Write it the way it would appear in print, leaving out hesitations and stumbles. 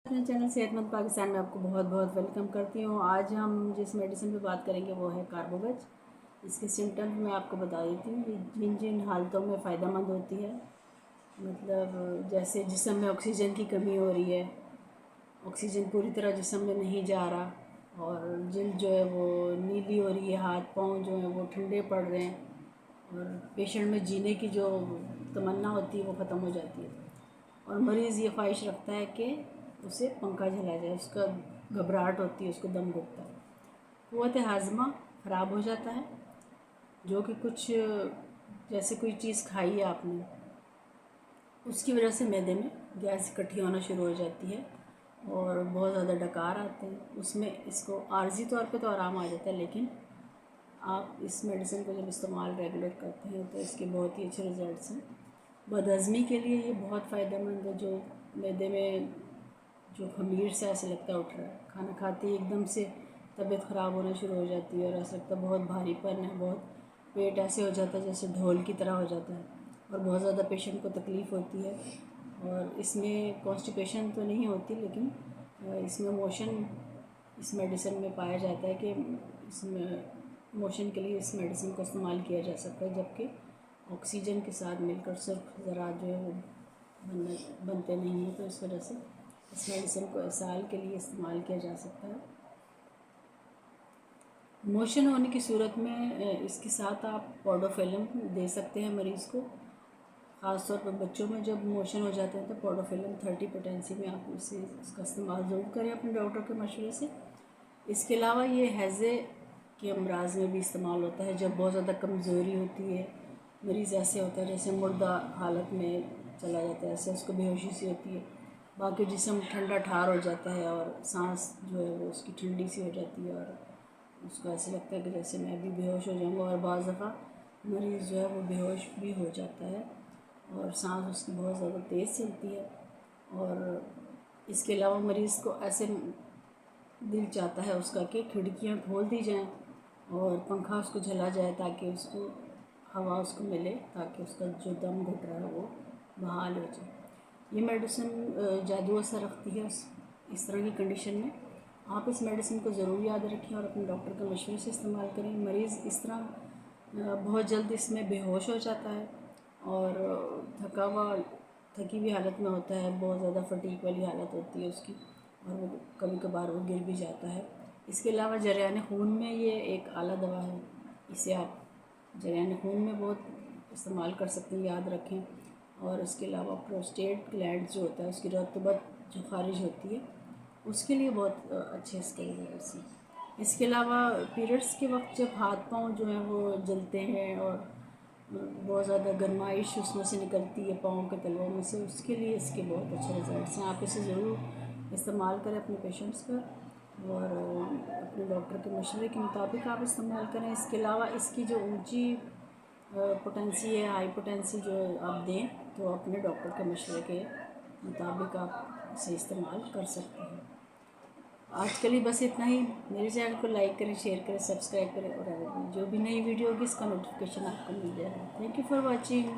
अपने चैनल सेहतमंद पाकिस्तान में आपको बहुत बहुत वेलकम करती हूँ। आज हम जिस मेडिसिन पे बात करेंगे वो है कार्बोवेज। इसके सिम्टम्स मैं आपको बता देती हूँ। जिन जिन हालतों में फ़ायदेमंद होती है, मतलब जैसे जिस्म में ऑक्सीजन की कमी हो रही है, ऑक्सीजन पूरी तरह जिस्म में नहीं जा रहा, और जिल्द जो है वो नीली हो रही है, हाथ पाँव जो है वो ठंडे पड़ रहे हैं, और पेशेंट में जीने की जो तमन्ना होती है वो ख़त्म हो जाती है, और मरीज़ ये ख्वाहिश रखता है कि उसे पंखा झला जाए, उसका घबराहट होती है, उसको दम घुटता है, क़ुव्वत हाज़मा ख़राब हो जाता है। जो कि कुछ जैसे कोई चीज़ खाई है आपने, उसकी वजह से मैदे में गैस इकट्ठी होना शुरू हो जाती है और बहुत ज़्यादा डकार आते हैं। उसमें इसको आर्जी तौर पे तो आराम आ जाता है, लेकिन आप इस मेडिसिन को जब इस्तेमाल रेगुलर करते हैं तो इसके बहुत ही अच्छे रिज़ल्ट्स हैं। बदहज़मी के लिए ये बहुत फ़ायदेमंद है। जो मैदे में जो खमीर से ऐसे लगता है उठ रहा है, खाना खाते ही एकदम से तबीयत ख़राब होना शुरू हो जाती है और ऐसा लगता है बहुत भारीपन है, बहुत पेट ऐसे हो जाता है जैसे ढोल की तरह हो जाता है, और बहुत ज़्यादा पेशेंट को तकलीफ़ होती है। और इसमें कॉन्स्टिपेशन तो नहीं होती, लेकिन इसमें मोशन इस मेडिसिन में पाया जाता है कि इसमें मोशन के लिए इस मेडिसिन को इस्तेमाल किया जा सकता है, जबकि ऑक्सीजन के साथ मिलकर सिर्फ ज़रा जो है वो बनते नहीं हैं, तो इस वजह से इस मेडिसिन को इसहाल के लिए इस्तेमाल किया जा सकता है। मोशन होने की सूरत में इसके साथ आप पॉडोफिलम दे सकते हैं मरीज़ को। ख़ास तौर पर बच्चों में जब मोशन हो जाते हैं तो पॉडोफिलम 30 पोटेंसी में आप इसका इस्तेमाल ज़रूर करें अपने डॉक्टर के मशवरे से। इसके अलावा ये हैज़े के अमराज में भी इस्तेमाल होता है। जब बहुत ज़्यादा कमज़ोरी होती है, मरीज़ ऐसे होता है जैसे मुर्दा हालत में चला जाता है, ऐसे उसको बेहोशी सी होती है, बाकी जिस्म ठंडा ठार हो जाता है और सांस जो है वो उसकी ठंडी सी हो जाती है, और उसको ऐसे लगता है कि जैसे मैं भी बेहोश हो जाऊँगा, और बाज़ दफ़ा मरीज़ जो है वो बेहोश भी हो जाता है और सांस उसकी बहुत ज़्यादा तेज़ चलती है। और इसके अलावा मरीज़ को ऐसे दिल चाहता है उसका कि खिड़कियाँ खोल दी जाएं और पंखा उसको झला जाए, ताकि उसको हवा उसको मिले, ताकि उसका जो दम घुट रहा है वो बहाल हो जाए। ये मेडिसिन जादू असर रखती है इस तरह की कंडीशन में। आप इस मेडिसिन को ज़रूर याद रखें और अपने डॉक्टर के मशवरे से इस्तेमाल करें। मरीज़ इस तरह बहुत जल्द इसमें बेहोश हो जाता है और थकी हुई हालत में होता है, बहुत ज़्यादा फटीक वाली हालत होती है उसकी, और वो कभी कभार वो गिर भी जाता है। इसके अलावा जरियान खून में ये एक आला दवा है, इसे आप जरियान खून में बहुत इस्तेमाल कर सकते हैं, याद रखें। और इसके अलावा प्रोस्टेट ग्लैंड जो होता है उसकी रतबत जो खारिज होती है उसके लिए बहुत अच्छे इसके रिजल्ट्स हैं। इसके अलावा पीरियड्स के वक्त जब हाथ पाँव जो हैं वो जलते हैं और बहुत ज़्यादा गर्माइश उसमें से निकलती है पाँव के तलवों में से, उसके लिए इसके बहुत अच्छे रिजल्ट्स हैं। आप इसे ज़रूर इस्तेमाल करें अपने पेशेंट्स पर, और अपने डॉक्टर के मशवरे के मुताबिक आप इस्तेमाल करें। इसके अलावा इसकी जो ऊंची पोटेंसी है, हाई पोटेंसी जो आप दें, तो अपने डॉक्टर के मशवरे के मुताबिक आप इसे इस्तेमाल कर सकते हैं। आज के लिए बस इतना ही। मेरे चैनल को लाइक करें, शेयर करें, सब्सक्राइब करें, और जो भी नई वीडियो होगी इसका नोटिफिकेशन आपको मिल जाएगा। Thank you for watching.